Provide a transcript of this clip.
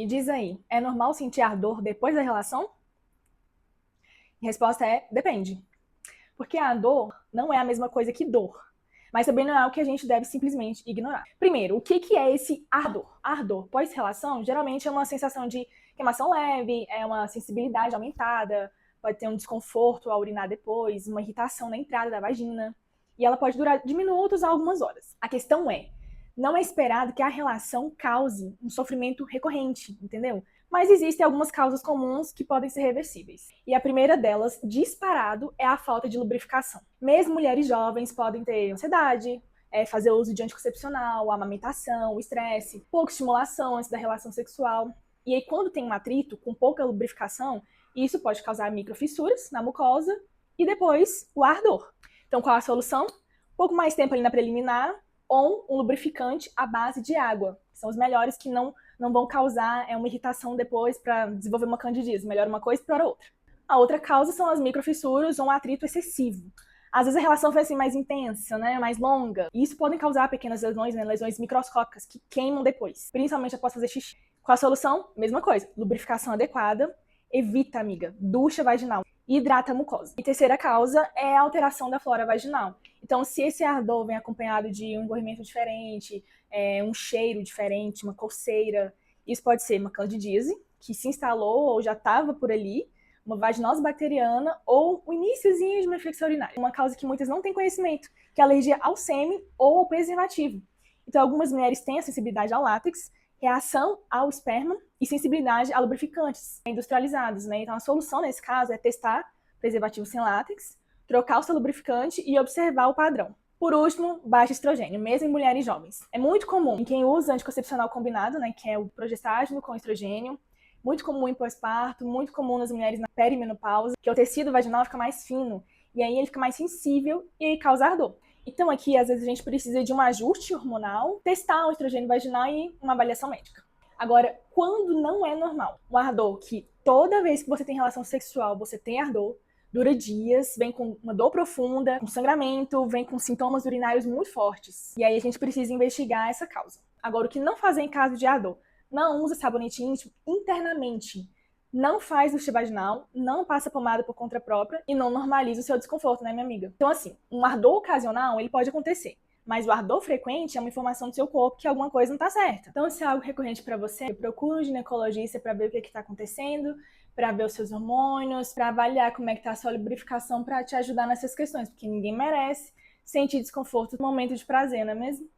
Me diz aí, é normal sentir ardor depois da relação? A resposta é depende. Porque a dor não é a mesma coisa que dor, mas também não é algo que a gente deve simplesmente ignorar. Primeiro, o que é esse ardor? Ardor pós-relação geralmente é uma sensação de queimação leve, é uma sensibilidade aumentada, pode ter um desconforto ao urinar depois, uma irritação na entrada da vagina, e ela pode durar de minutos a algumas horas. A questão é, não é esperado que a relação cause um sofrimento recorrente, entendeu? Mas existem algumas causas comuns que podem ser reversíveis. E a primeira delas, disparado, é a falta de lubrificação. Mesmo mulheres jovens podem ter ansiedade, fazer uso de anticoncepcional, amamentação, estresse, pouca estimulação antes da relação sexual. E aí, quando tem um atrito com pouca lubrificação, isso pode causar microfissuras na mucosa e depois o ardor. Então, qual a solução? Um pouco mais tempo ali na preliminar ou um lubrificante à base de água. São os melhores que não vão causar uma irritação depois para desenvolver uma candidíase. Melhora uma coisa, piora outra. A outra causa são as microfissuras ou um atrito excessivo. Às vezes a relação foi assim mais intensa, né, mais longa. E isso podem causar pequenas lesões, né, lesões microscópicas que queimam depois, principalmente após fazer xixi. Qual a solução? Mesma coisa, lubrificação adequada, evita, amiga, ducha vaginal, hidrata a mucosa. E terceira causa é a alteração da flora vaginal. Então, se esse ardor vem acompanhado de um escorrimento diferente, um cheiro diferente, uma coceira, isso pode ser uma candidíase, que se instalou ou já estava por ali, uma vaginose bacteriana ou o iníciozinho de uma infecção urinária. Uma causa que muitas não têm conhecimento, que é a alergia ao sêmen ou ao preservativo. Então, algumas mulheres têm a sensibilidade ao látex, reação ao esperma e sensibilidade a lubrificantes industrializados, né? Então, a solução nesse caso é testar preservativo sem látex, trocar o seu lubrificante e observar o padrão. Por último, baixo estrogênio, mesmo em mulheres jovens. É muito comum em quem usa anticoncepcional combinado, né, que é o progestágeno com estrogênio, muito comum em pós-parto, muito comum nas mulheres na perimenopausa, que o tecido vaginal fica mais fino, e aí ele fica mais sensível e aí causa ardor. Então aqui, às vezes, a gente precisa de um ajuste hormonal, testar o estrogênio vaginal e uma avaliação médica. Agora, quando não é normal, um ardor que toda vez que você tem relação sexual, você tem ardor, dura dias, vem com uma dor profunda, com sangramento, vem com sintomas urinários muito fortes. E aí a gente precisa investigar essa causa. Agora, o que não fazer em caso de ardor? Não usa sabonete íntimo internamente. Não faz ducha vaginal, não passa pomada por conta própria e não normaliza o seu desconforto, né, minha amiga? Então, assim, um ardor ocasional, ele pode acontecer. Mas o ardor frequente é uma informação do seu corpo que alguma coisa não tá certa. Então, se é algo recorrente para você, procure um ginecologista para ver o que tá acontecendo, para ver os seus hormônios, para avaliar como é que tá a sua lubrificação para te ajudar nessas questões, porque ninguém merece sentir desconforto no momento de prazer, não é mesmo?